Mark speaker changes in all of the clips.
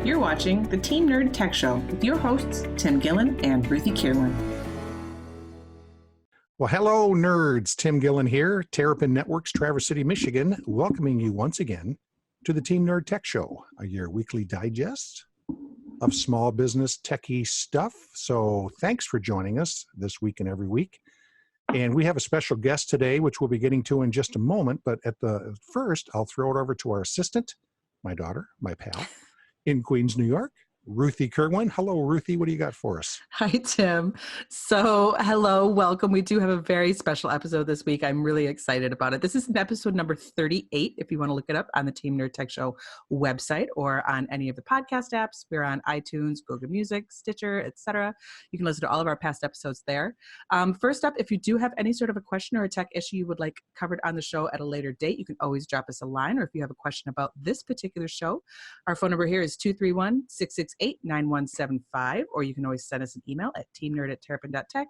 Speaker 1: You're watching the Team Nerd Tech Show with your hosts, Tim Gillen and Ruthy Kirwan.
Speaker 2: Well, hello, nerds. Tim Gillen here, Terrapin Networks, Traverse City, Michigan, welcoming you once again to the Team Nerd Tech Show, your weekly digest of small business techie stuff. So thanks for joining us this week and every week. And we have a special guest today, which we'll be getting to in just a moment. But at the first, I'll throw it over to our assistant, my daughter, my pal, in Queens, New York, Ruthy Kirwan. Hello, Ruthy. What do you got for us?
Speaker 3: Hi, Tim. So, hello, welcome. We do have a very special episode this week. I'm really excited about it. This is episode number 38, if you want to look it up on the Team Nerd Tech Show website or on any of the podcast apps. We're on iTunes, Google Music, Stitcher, etc. You can listen to all of our past episodes there. First up, if you do have any sort of a question or a tech issue you would like covered on the show at a later date, you can always drop us a line, or if you have a question about this particular show, our phone number here is 231-668-9175, or you can always send us an email at teamnerd@terrapin.tech,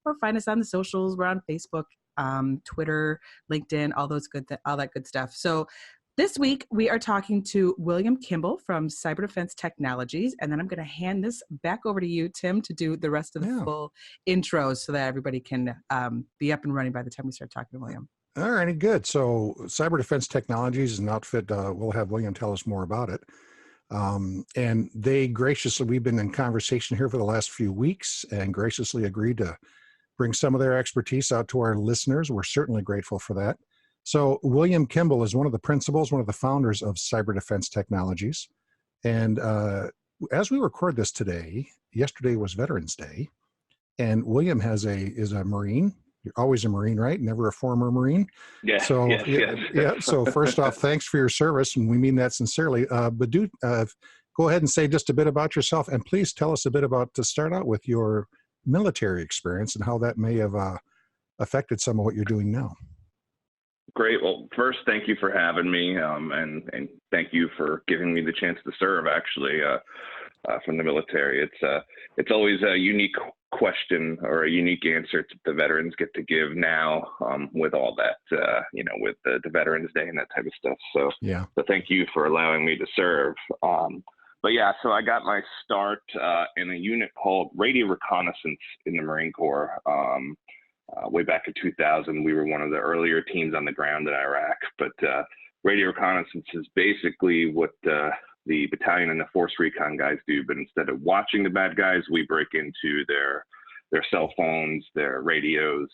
Speaker 3: or find us on the socials. We're on Facebook, Twitter, LinkedIn, all that good stuff. So this week we are talking to William Kimble from Cyber Defense Technologies, and then I'm going to hand this back over to you, Tim, to do the rest of the full intros so that everybody can be up and running by the time we start talking to William.
Speaker 2: All righty, good. So Cyber Defense Technologies is an outfit. We'll have William tell us more about it. And they graciously, we've been in conversation here for the last few weeks and graciously agreed to bring some of their expertise out to our listeners. We're certainly grateful for that. So William Kimble is one of the principals, one of the founders of Cyber Defense Technologies. And as we record this today, yesterday was Veterans Day, and William is a Marine. You're always a Marine, right? Never a former Marine.
Speaker 4: Yeah.
Speaker 2: So
Speaker 4: yes.
Speaker 2: So first off, thanks for your service, and we mean that sincerely. But do go ahead and say just a bit about yourself, and please tell us a bit about, to start out with, your military experience and how that may have affected some of what you're doing now.
Speaker 4: Great. Well, first, thank you for having me, and thank you for giving me the chance to serve. Actually, from the military, it's always a unique question or a unique answer to the veterans get to give now, with all that, with the Veterans Day and that type of stuff. So thank you for allowing me to serve. So I got my start in a unit called Radio Reconnaissance in the Marine Corps. Way back in 2000, we were one of the earlier teams on the ground in Iraq. But Radio Reconnaissance is basically what the battalion and the Force Recon guys do, but instead of watching the bad guys, we break into their cell phones, their radios,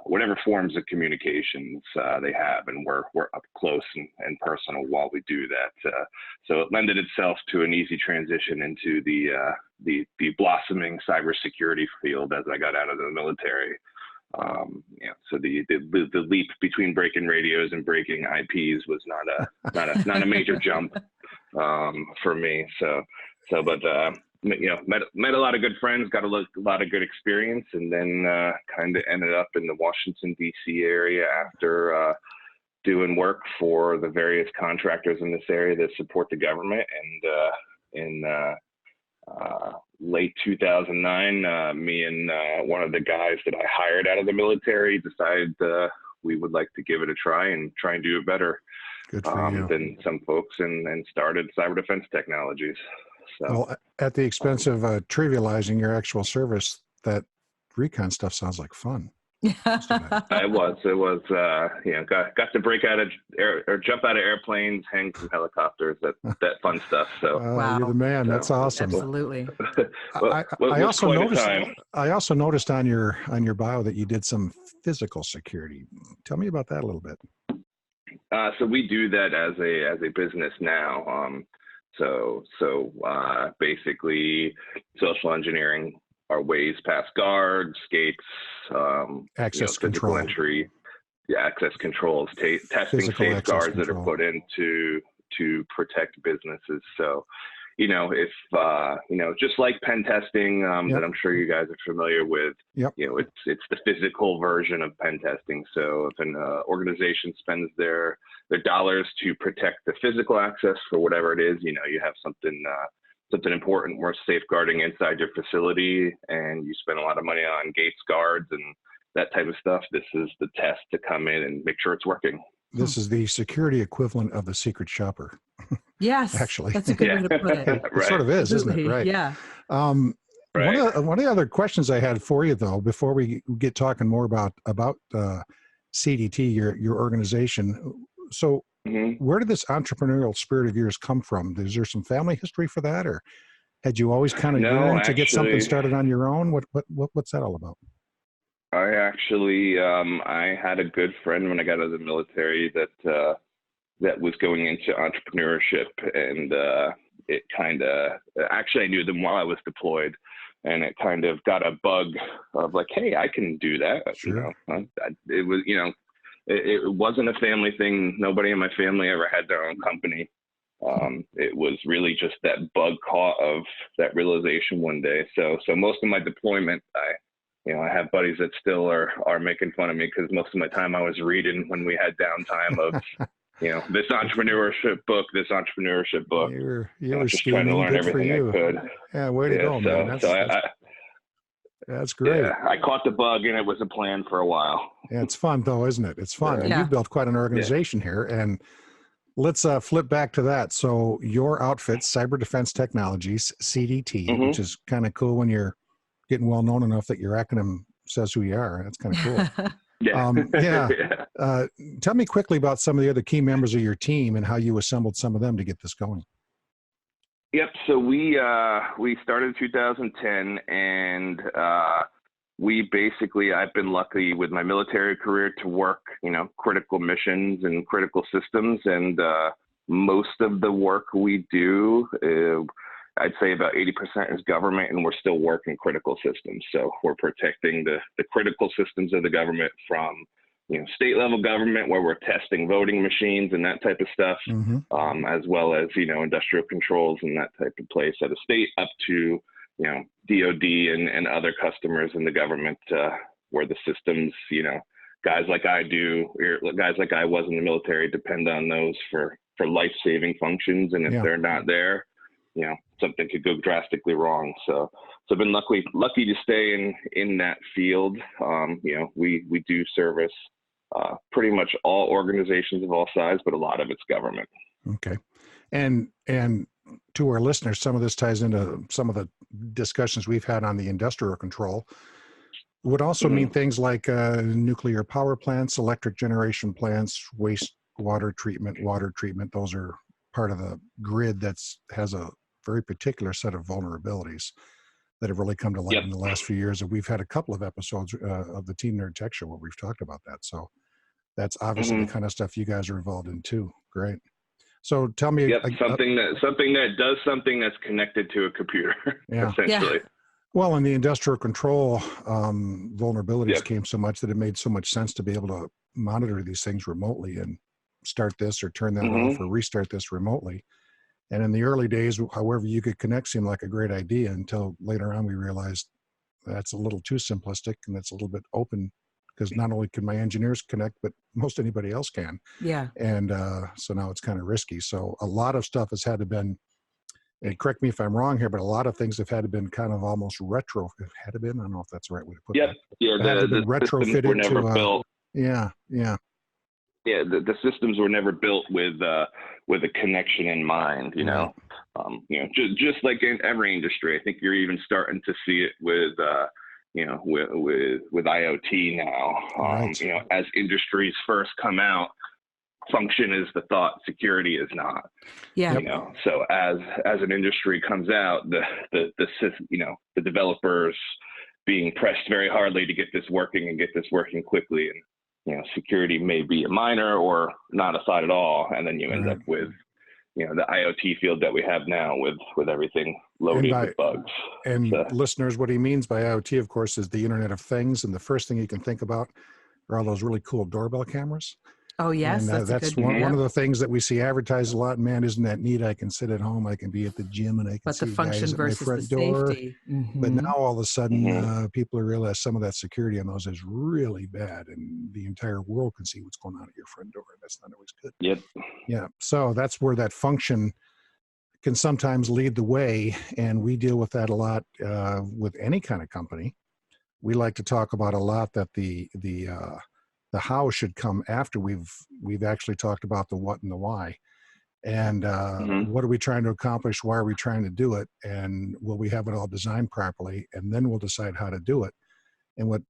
Speaker 4: whatever forms of communications they have, and we're up close and personal while we do that. So it lended itself to an easy transition into the blossoming cybersecurity field as I got out of the military. So the leap between breaking radios and breaking IPs was not a major jump for me. But met a lot of good friends, got a lot of good experience, and then kind of ended up in the Washington D.C. area after doing work for the various contractors in this area that support the government. And in late 2009, me and one of the guys that I hired out of the military decided we would like to give it a try and do it better than some folks, and started Cyber Defense Technologies. So,
Speaker 2: well, at the expense of trivializing your actual service, that recon stuff sounds like fun.
Speaker 4: It was, got to break out of or jump out of airplanes, hang from helicopters, that fun stuff. So
Speaker 2: wow. You're the man. That's awesome.
Speaker 3: Absolutely.
Speaker 2: I also noticed on your bio that you did some physical security. Tell me about that a little bit.
Speaker 4: So we do that as a business now. So basically, social engineering our ways past guards, gates,
Speaker 2: access control
Speaker 4: entry, access controls, testing
Speaker 2: physical
Speaker 4: safeguards that are put in to protect businesses. So, if just like pen testing that I'm sure you guys are familiar with, it's the physical version of pen testing. So if an organization spends their dollars to protect the physical access for whatever it is, you have something important worth safeguarding inside your facility, and you spend a lot of money on gates, guards, and that type of stuff. This is the test to come in and make sure it's working.
Speaker 2: This is the security equivalent of the secret shopper.
Speaker 3: Yes,
Speaker 2: actually.
Speaker 3: that's a good way to put it.
Speaker 2: It sort of is, isn't it? Right.
Speaker 3: Yeah.
Speaker 2: One of the other questions I had for you, though, before we get talking more about CDT, your organization. So, where did this entrepreneurial spirit of yours come from? Is there some family history for that, or had you always kind of yearned to get something started on your own? What's that all about?
Speaker 4: I actually, I had a good friend when I got out of the military that was going into entrepreneurship, and it kind of, actually I knew them while I was deployed, and it kind of got a bug of like, hey, I can do that.
Speaker 2: Sure.
Speaker 4: It was, it wasn't a family thing. Nobody in my family ever had their own company. It was really just that bug caught of that realization one day. So most of my deployment, I have buddies that still are making fun of me because most of my time I was reading when we had downtime of, this entrepreneurship book.
Speaker 2: You were
Speaker 4: just trying to learn everything I could.
Speaker 2: Yeah, way to go, man. That's great.
Speaker 4: Yeah, I caught the bug, and it was a plan for a while.
Speaker 2: Yeah, it's fun though, isn't it? It's fun, and you've built quite an organization here. And let's flip back to that. So your outfit, Cyber Defense Technologies, CDT, which is kind of cool when you're getting well known enough that your acronym says who you are. That's kind of cool. Tell me quickly about some of the other key members of your team and how you assembled some of them to get this going.
Speaker 4: Yep. So we started in 2010, and I've been lucky with my military career to work, critical missions and critical systems, and most of the work we do, I'd say about 80% is government, and we're still working critical systems. So we're protecting the critical systems of the government from, state level government, where we're testing voting machines and that type of stuff, as well as, industrial controls and that type of place at a state, up to, DoD and other customers in the government, where the systems, guys like I was in the military depend on those for life-saving functions. And if they're not there, something could go drastically wrong. So I've been lucky to stay in that field. We do service pretty much all organizations of all size, but a lot of it's government.
Speaker 2: Okay. And to our listeners, some of this ties into some of the discussions we've had on the industrial control. It would also mean things like nuclear power plants, electric generation plants, water treatment. Those are part of the grid has a very particular set of vulnerabilities that have really come to light in the last few years. And we've had a couple of episodes of the Team Nerd Tech Show where we've talked about that. So that's obviously the kind of stuff you guys are involved in too. Great. So tell me,
Speaker 4: something that does something that's connected to a computer, essentially.
Speaker 2: Well, in the industrial control, vulnerabilities came so much that it made so much sense to be able to monitor these things remotely and start this or turn that off or restart this remotely. And in the early days, however you could connect seemed like a great idea, until later on we realized that's a little too simplistic and that's a little bit open, because not only can my engineers connect, but most anybody else can. Yeah. And so now it's kind of risky. So a lot of stuff has had to been, and correct me if I'm wrong here, but a lot of things have had to been kind of almost retro. Had to been, I don't know if that's the right way to put that.
Speaker 4: Yeah.
Speaker 2: The retrofitted
Speaker 4: were never built.
Speaker 2: Yeah.
Speaker 4: Yeah, the systems were never built with a connection in mind, just like in every industry. I think you're even starting to see it with IoT now. As industries first come out, function is the thought, security is not. Yeah. So as an industry comes out, the developers being pressed very hardly to get this working and get this working quickly, and security may be a minor or not a thought at all, and then you end up with the IoT field that we have now with everything loaded with bugs.
Speaker 2: And listeners, what he means by IoT, of course, is the Internet of Things. And the first thing you can think about are all those really cool doorbell cameras. Oh, yes. And that's one of the things that we see advertised a lot. Man, isn't that neat? I can sit at home, I can be at the gym, and I can see the function versus my front door. Safety. But now all of a sudden, people realize some of that security on those is really bad, and the entire world can see what's going on at your front door. That's not always good.
Speaker 4: Yep.
Speaker 2: Yeah. So that's where that function can sometimes lead the way, and we deal with that a lot with any kind of company. We like to talk about a lot that the how should come after we've actually talked about the what and the why. And what are we trying to accomplish? Why are we trying to do it? And will we have it all designed properly? And then we'll decide how to do it. And what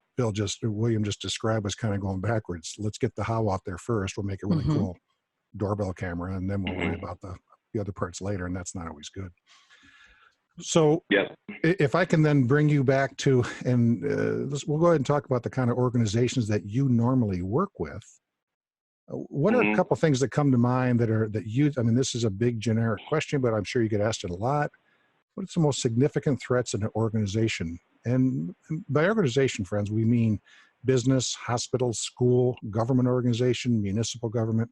Speaker 2: William just described was kind of going backwards. Let's get the how out there first. We'll make a really cool doorbell camera, and then we'll worry about the other parts later. And that's not always good. So if I can then bring you back to, and we'll go ahead and talk about the kind of organizations that you normally work with. What are a couple of things that come to mind I mean, this is a big generic question, but I'm sure you get asked it a lot. What's the most significant threats in an organization? And by organization, friends, we mean business, hospital, school, government organization, municipal government,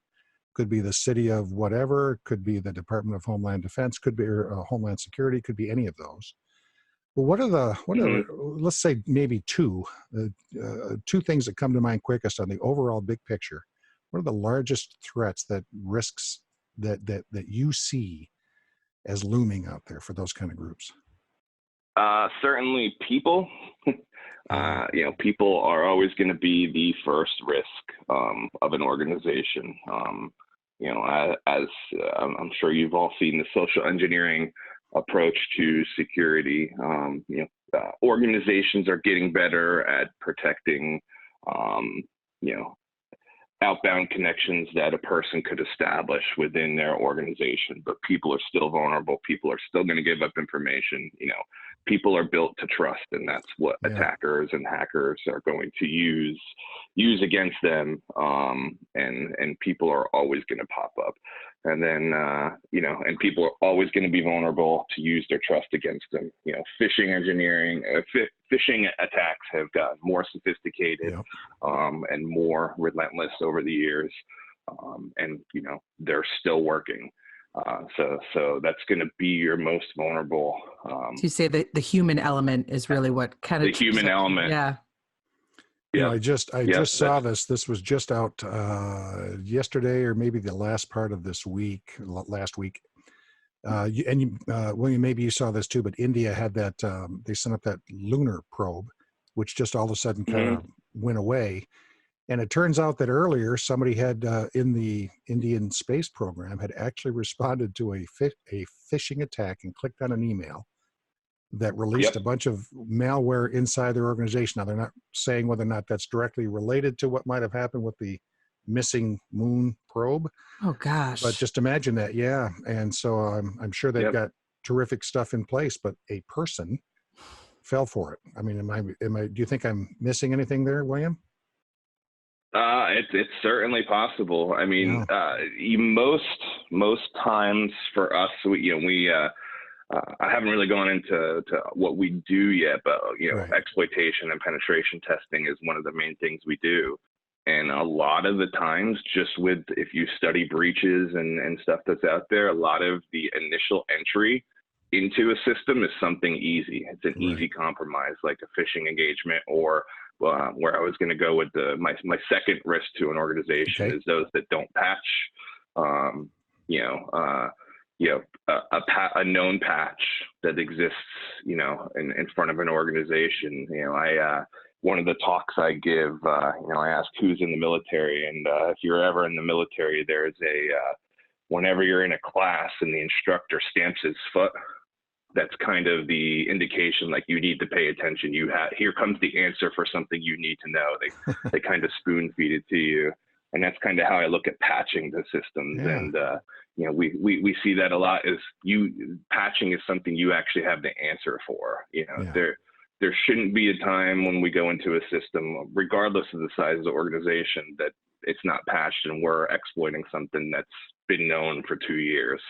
Speaker 2: could be the city of whatever, could be the Department of Homeland Defense, could be Homeland Security, could be any of those. Well, what are let's say maybe two things that come to mind quickest on the overall big picture? What are the largest threats, risks that you see as looming out there for those kind of groups?
Speaker 4: Certainly people. People are always going to be the first risk of an organization. As I'm sure you've all seen the social engineering approach to security. Organizations are getting better at protecting, outbound connections that a person could establish within their organization, but people are still vulnerable. People are still going to give up information. People are built to trust, and that's what attackers and hackers are going to use against them. And people are always going to pop up. And then, and people are always going to be vulnerable to use their trust against them. Phishing attacks have gotten more sophisticated and more relentless over the years. And they're still working. So that's going to be your most vulnerable.
Speaker 3: So you say that the human element is really what kind of
Speaker 4: the human element.
Speaker 3: Yeah.
Speaker 2: I just saw this. This was just out yesterday, or maybe the last part of last week. William, maybe you saw this too, but India had that, they sent up that lunar probe, which just all of a sudden kind of went away. And it turns out that earlier somebody had in the Indian space program had actually responded to a phishing attack and clicked on an email that released a bunch of malware inside their organization. Now, they're not saying whether or not that's directly related to what might have happened with the missing moon probe.
Speaker 3: Oh, gosh.
Speaker 2: But just imagine that. Yeah. And so I'm sure they've got terrific stuff in place, but a person fell for it. I mean, do you think I'm missing anything there, William?
Speaker 4: It's certainly possible. I mean, most times for us, I haven't really gone into what we do yet, but exploitation and penetration testing is one of the main things we do. And a lot of the times, if you study breaches and stuff that's out there, a lot of the initial entry into a system is something easy. It's an easy compromise, like a phishing engagement, or where I was going to go with my second risk to an organization is those that don't patch. A known patch that exists, in front of an organization. One of the talks I give, I ask who's in the military, and if you're ever in the military, there's whenever you're in a class and the instructor stamps his foot, that's kind of the indication, like, you need to pay attention. Here comes the answer for something you need to know. They kind of spoon feed it to you. And that's kind of how I look at patching the systems. Yeah. And, we see that a lot patching is something you actually have the answer for. There shouldn't be a time when we go into a system, regardless of the size of the organization, that it's not patched and we're exploiting something that's been known for 2 years.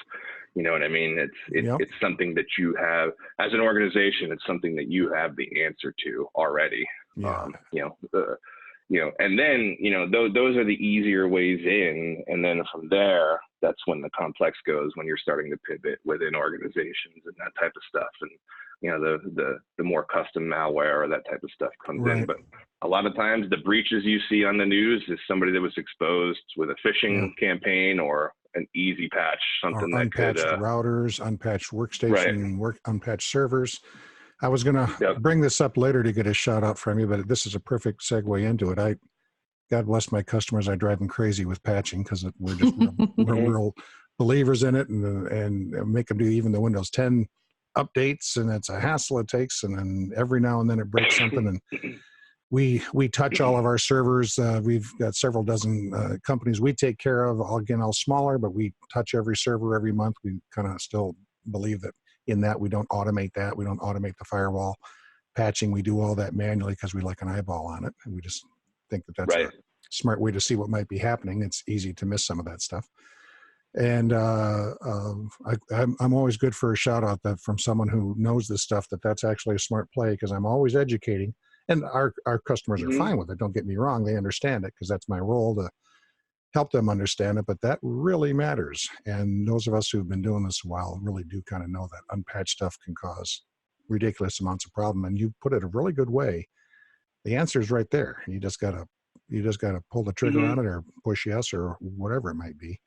Speaker 4: You know what I mean? It's something that you have as an organization. It's something that you have the answer to already.
Speaker 2: Yeah.
Speaker 4: And then, those are the easier ways in. And then from there, that's when the complex goes, when you're starting to pivot within organizations and that type of stuff. And, the more custom malware or that type of stuff comes in. But a lot of times the breaches you see on the news is somebody that was exposed with a phishing campaign or an easy patch, something that could
Speaker 2: unpatched routers, unpatched workstation, unpatched servers. I was going to bring this up later to get a shout out from you, but this is a perfect segue into it. God bless my customers. I drive them crazy with patching because we're believers in it and make them do even the Windows 10 updates, and it's a hassle it takes. And then every now and then it breaks something, and we touch all of our servers. We've got several dozen companies we take care of, all smaller, but we touch every server every month. We kind of still believe that we don't automate that. We don't automate the firewall patching. We do all that manually because we like an eyeball on it. And we just think that that's
Speaker 4: right.
Speaker 2: a smart way to see what might be happening. It's easy to miss some of that stuff. And I'm always good for a shout out that from someone who knows this stuff, that's actually a smart play, because I'm always educating. And our customers are fine with it. Don't get me wrong. They understand it because that's my role to help them understand it. But that really matters. And those of us who've been doing this a while really do kind of know that unpatched stuff can cause ridiculous amounts of problem. And you put it a really good way. The answer is right there. You just gotta pull the trigger on it, or push yes, or whatever it might be.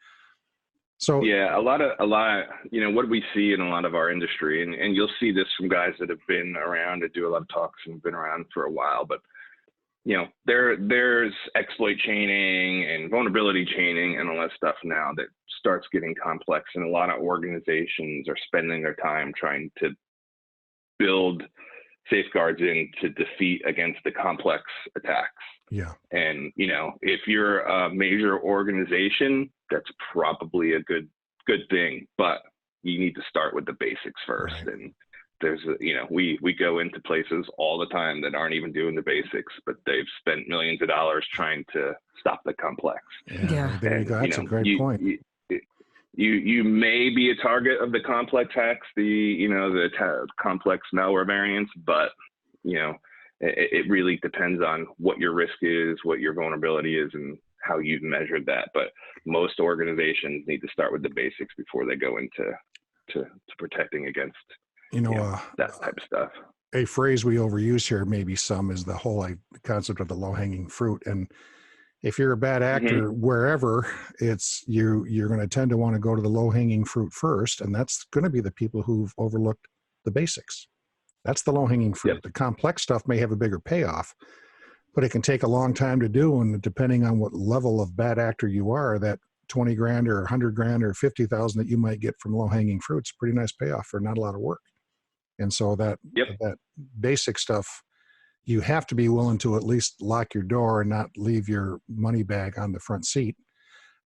Speaker 2: So
Speaker 4: yeah, a lot, what we see in a lot of our industry, and you'll see this from guys that have been around and do a lot of talks and been around for a while, but there's exploit chaining and vulnerability chaining and all that stuff now that starts getting complex, and a lot of organizations are spending their time trying to build safeguards in to defeat against the complex attacks.
Speaker 2: Yeah.
Speaker 4: And, if you're a major organization, that's probably a good thing, but you need to start with the basics first. Right. And there's we go into places all the time that aren't even doing the basics, but they've spent millions of dollars trying to stop the complex.
Speaker 2: Yeah. There you go. That's a great point.
Speaker 4: You may be a target of the complex hacks, the complex malware variants, but it really depends on what your risk is, what your vulnerability is, and how you've measured that. But most organizations need to start with the basics before they go into protecting against that type of stuff.
Speaker 2: A phrase we overuse here, maybe some, is the whole concept of the low-hanging fruit. And if you're a bad actor wherever, it's you're going to tend to want to go to the low-hanging fruit first, and that's going to be the people who've overlooked the basics. That's the low-hanging fruit. Yep. The complex stuff may have a bigger payoff, but it can take a long time to do, and depending on what level of bad actor you are, that 20 grand or 100 grand or 50,000 that you might get from low-hanging fruit's a pretty nice payoff for not a lot of work. And so that basic stuff, you have to be willing to at least lock your door and not leave your money bag on the front seat,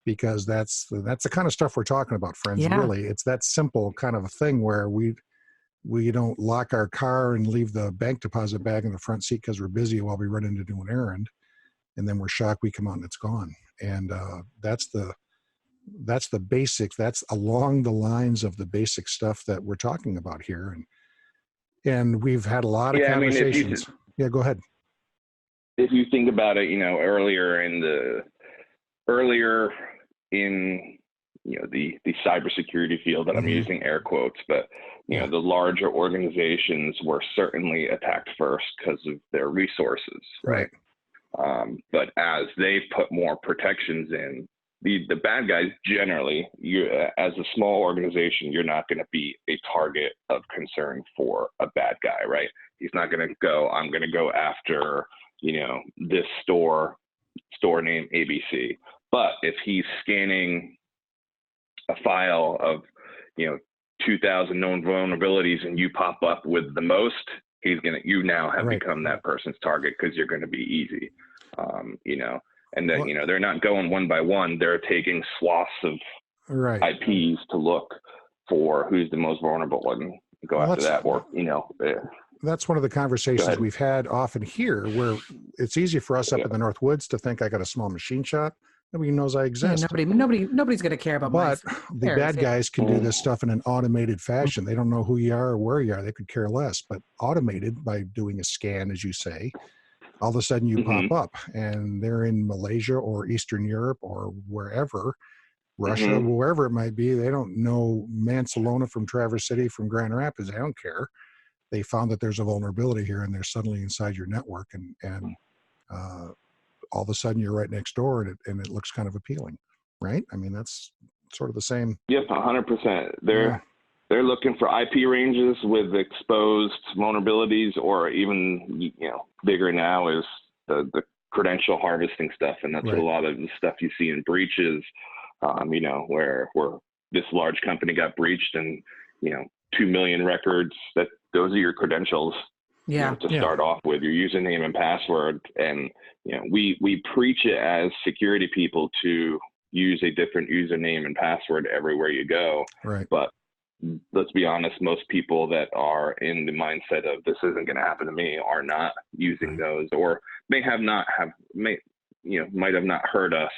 Speaker 2: because that's the kind of stuff we're talking about, friends. Yeah. Really, it's that simple kind of a thing where we don't lock our car and leave the bank deposit bag in the front seat because we're busy while we run in to do an errand, and then we're shocked we come out and it's gone. And that's the basics. That's along the lines of the basic stuff that we're talking about here. And we've had a lot of conversations. Yeah, go ahead.
Speaker 4: If you think about it, earlier in the cybersecurity field, that I'm using air quotes, but the larger organizations were certainly attacked first because of their resources, right? But as they put more protections in, the bad guys generally, as a small organization, you're not going to be a target of concern for a bad guy, right? He's not going to go, I'm going to go after, this store name ABC. But if he's scanning a file of, 2,000 known vulnerabilities and you pop up with the most, you now have become that person's target because you're going to be easy, And then, they're not going one by one. They're taking swaths of IPs to look for who's the most vulnerable and go after that. Or,
Speaker 2: that's one of the conversations we've had often here, where it's easy for us up in the North Woods to think I got a small machine shop. Nobody knows I exist.
Speaker 3: Yeah, nobody's going to care about
Speaker 2: But the bad guys can do this stuff in an automated fashion. They don't know who you are or where you are. They could care less. But automated by doing a scan, as you say, all of a sudden you pop up, and they're in Malaysia or Eastern Europe or wherever, Russia, wherever it might be. They don't know Mansalona from Traverse City, from Grand Rapids. They don't care. They found that there's a vulnerability here, and they're suddenly inside your network, and all of a sudden you're right next door, and it looks kind of appealing, right? I mean, that's sort of the same.
Speaker 4: Yep, 100%. They're looking for IP ranges with exposed vulnerabilities, or even, bigger now is the credential harvesting stuff. And that's what a lot of the stuff you see in breaches, where this large company got breached and, 2 million records, those are your credentials. To start off with, your username and password. And, we preach it as security people to use a different username and password everywhere you go.
Speaker 2: Right.
Speaker 4: But let's be honest, most people that are in the mindset of this isn't going to happen to me are not using those, or might have not heard us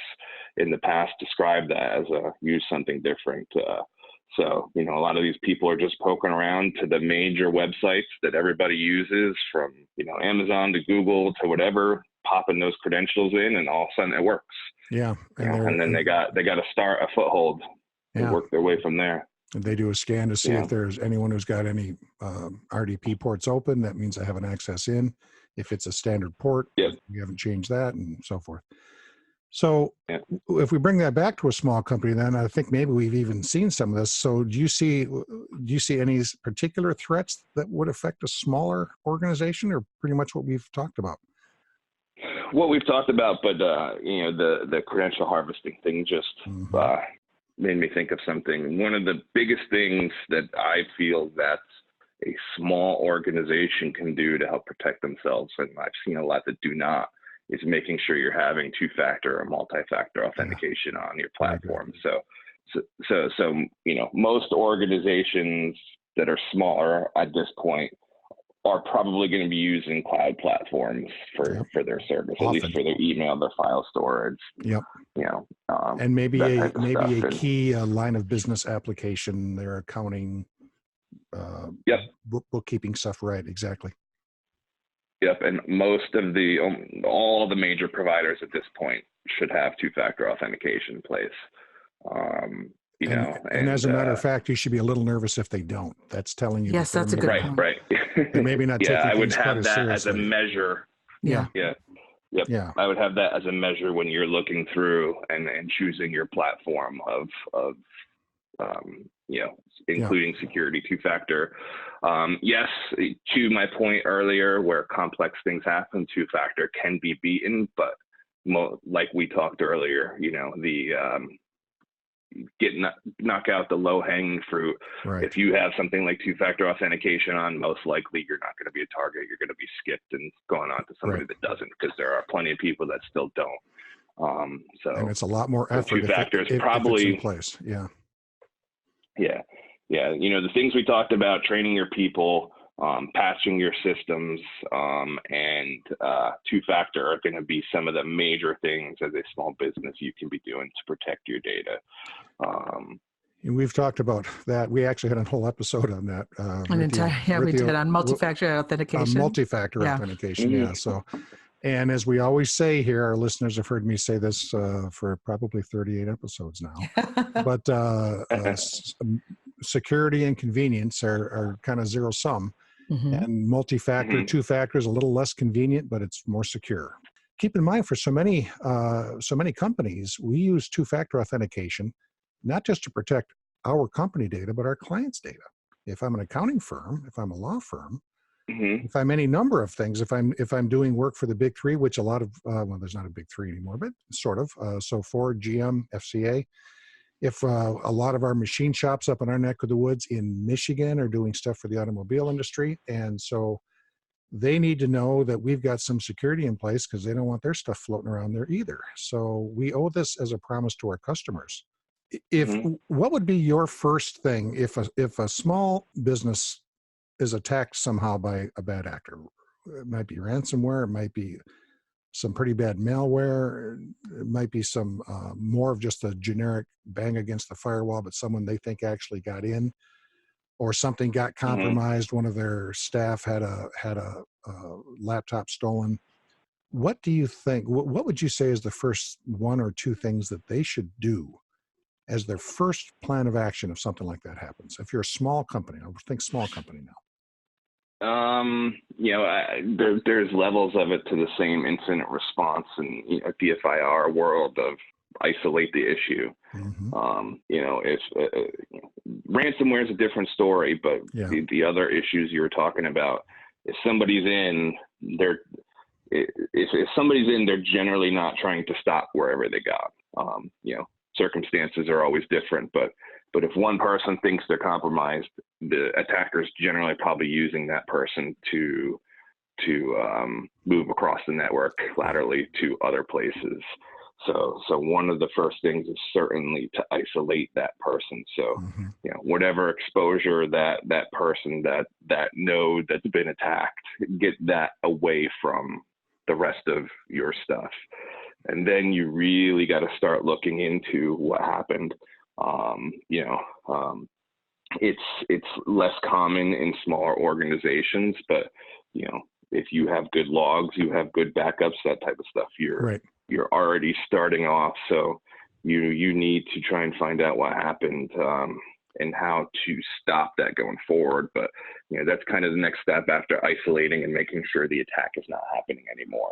Speaker 4: in the past describe that as use something different. So, a lot of these people are just poking around to the major websites that everybody uses, from, Amazon to Google to whatever, popping those credentials in, and all of a sudden it works.
Speaker 2: Yeah.
Speaker 4: And then they got to start a foothold and work their way from there.
Speaker 2: And they do a scan to see if there's anyone who's got any RDP ports open. That means I have an access in. If it's a standard port, we haven't changed that, and so forth. So if we bring that back to a small company, then I think maybe we've even seen some of this. So do you see any particular threats that would affect a smaller organization, or pretty much what we've talked about?
Speaker 4: What we've talked about, but the credential harvesting thing just made me think of something. One of the biggest things that I feel that a small organization can do to help protect themselves, and I've seen a lot that do not, is making sure you're having two-factor or multi-factor authentication on your platform. So most organizations that are smaller at this point are probably going to be using cloud platforms for their service, at least for their email, their file storage.
Speaker 2: And maybe a key line of business application, their accounting, bookkeeping stuff. Right. Exactly.
Speaker 4: Yep, and most of all the major providers at this point should have two-factor authentication in place.
Speaker 2: And as a matter of fact, you should be a little nervous if they don't. That's telling you.
Speaker 3: Yes, that's a good point.
Speaker 4: Right.
Speaker 2: And maybe not taking
Speaker 4: I would
Speaker 2: things
Speaker 4: have
Speaker 2: quite as
Speaker 4: that
Speaker 2: seriously.
Speaker 4: as a measure.
Speaker 3: Yeah.
Speaker 4: I would have that as a measure when you're looking through and choosing your platform of including security, two-factor. Yes, to my point earlier, where complex things happen, two-factor can be beaten, but like we talked earlier, knock out the low-hanging fruit.
Speaker 2: Right.
Speaker 4: If you have something like two-factor authentication on, most likely you're not going to be a target. You're going to be skipped and going on to somebody that doesn't, because there are plenty of people that still don't.
Speaker 2: And it's a lot more effort
Speaker 4: two-factor is
Speaker 2: if
Speaker 4: probably
Speaker 2: it's in place.
Speaker 4: Yeah. The things we talked about: training your people, patching your systems, and two-factor are going to be some of the major things as a small business you can be doing to protect your data.
Speaker 2: And we've talked about that. We actually had a whole episode on that.
Speaker 3: We did on multi-factor authentication.
Speaker 2: Multi-factor authentication, So, and as we always say here, our listeners have heard me say this for probably 38 episodes now. But security and convenience are kind of zero sum. And multi-factor, two-factor is a little less convenient, but it's more secure. Keep in mind, for so many companies, we use two-factor authentication not just to protect our company data, but our clients' data. If I'm an accounting firm, if I'm a law firm, if I'm any number of things, if I'm doing work for the big three, which a lot of there's not a big three anymore, but sort of. So Ford, GM, FCA. If a lot of our machine shops up in our neck of the woods in Michigan are doing stuff for the automobile industry, and so they need to know that we've got some security in place, because they don't want their stuff floating around there either. So we owe this as a promise to our customers. What would be your first thing if a small business is attacked somehow by a bad actor? It might be ransomware, it might be some pretty bad malware, it might be some more of just a generic bang against the firewall, but someone they think actually got in, or something got compromised. One of their staff had a laptop stolen. What do you think? What would you say is the first one or two things that they should do as their first plan of action if something like that happens? If you're a small company, I think small company now.
Speaker 4: There's levels of it to the same incident response and DFIR world of isolate the issue. If ransomware is a different story, but the other issues you were talking about, if somebody's in, they're generally not trying to stop wherever they got. Circumstances are always different, but But if one person thinks they're compromised, the attacker's generally probably using that person to move across the network laterally to other places. So one of the first things is certainly to isolate that person. So, whatever exposure that person, that node that's been attacked, get that away from the rest of your stuff. And then you really got to start looking into what happened. It's less common in smaller organizations, but if you have good logs, you have good backups, that type of stuff, you're already starting off. So you need to try and find out what happened and how to stop that going forward. But that's kind of the next step after isolating and making sure the attack is not happening anymore.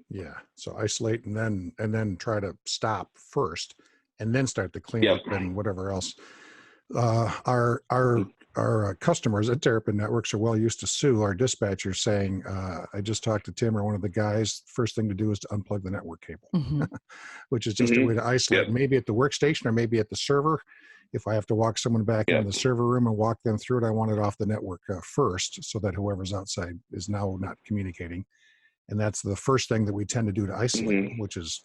Speaker 2: Yeah. So isolate and then try to stop first, and then start to clean up and whatever else. Our customers at Terrapin Networks are well used to Sue, our dispatcher, saying, I just talked to Tim or one of the guys. First thing to do is to unplug the network cable, which is just a way to isolate, maybe at the workstation or maybe at the server. If I have to walk someone back into the server room and walk them through it, I want it off the network first, so that whoever's outside is now not communicating. And that's the first thing that we tend to do to isolate, which is,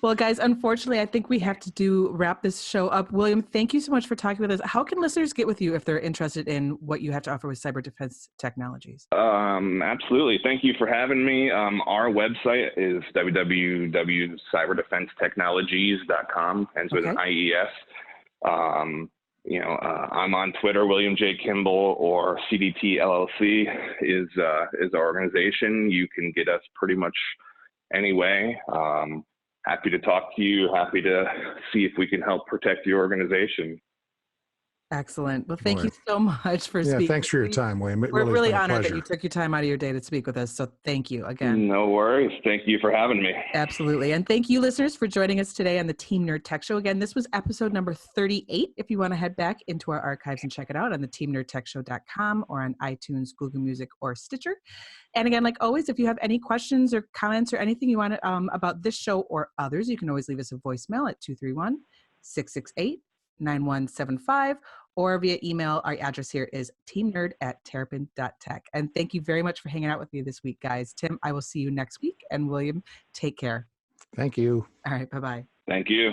Speaker 3: Well, guys, unfortunately, I think we have to wrap this show up. William, thank you so much for talking with us. How can listeners get with you if they're interested in what you have to offer with cyber defense technologies?
Speaker 4: Absolutely. Thank you for having me. Our website is www.cyberdefensetechnologies.com, ends with an IES. I'm on Twitter. William J. Kimble or CDT LLC is our organization. You can get us pretty much any way. Happy to talk to you. Happy to see if we can help protect your organization.
Speaker 3: Excellent. Well, thank you so much for speaking.
Speaker 2: Thanks for your time, William.
Speaker 3: We're really honored that you took your time out of your day to speak with us. So thank you again.
Speaker 4: No worries. Thank you for having me.
Speaker 3: Absolutely. And thank you, listeners, for joining us today on the Team Nerd Tech Show. Again, this was episode number 38. If you want to head back into our archives and check it out on the teamnerdtechshow.com or on iTunes, Google Music, or Stitcher. And again, like always, if you have any questions or comments or anything you want about this show or others, you can always leave us a voicemail at 231-668-9175 or via email. Our address here is teamnerd@terrapin.tech. And thank you very much for hanging out with me this week, guys. Tim, I will see you next week. And William, take care.
Speaker 2: Thank you.
Speaker 3: All right. Bye-bye.
Speaker 4: Thank you.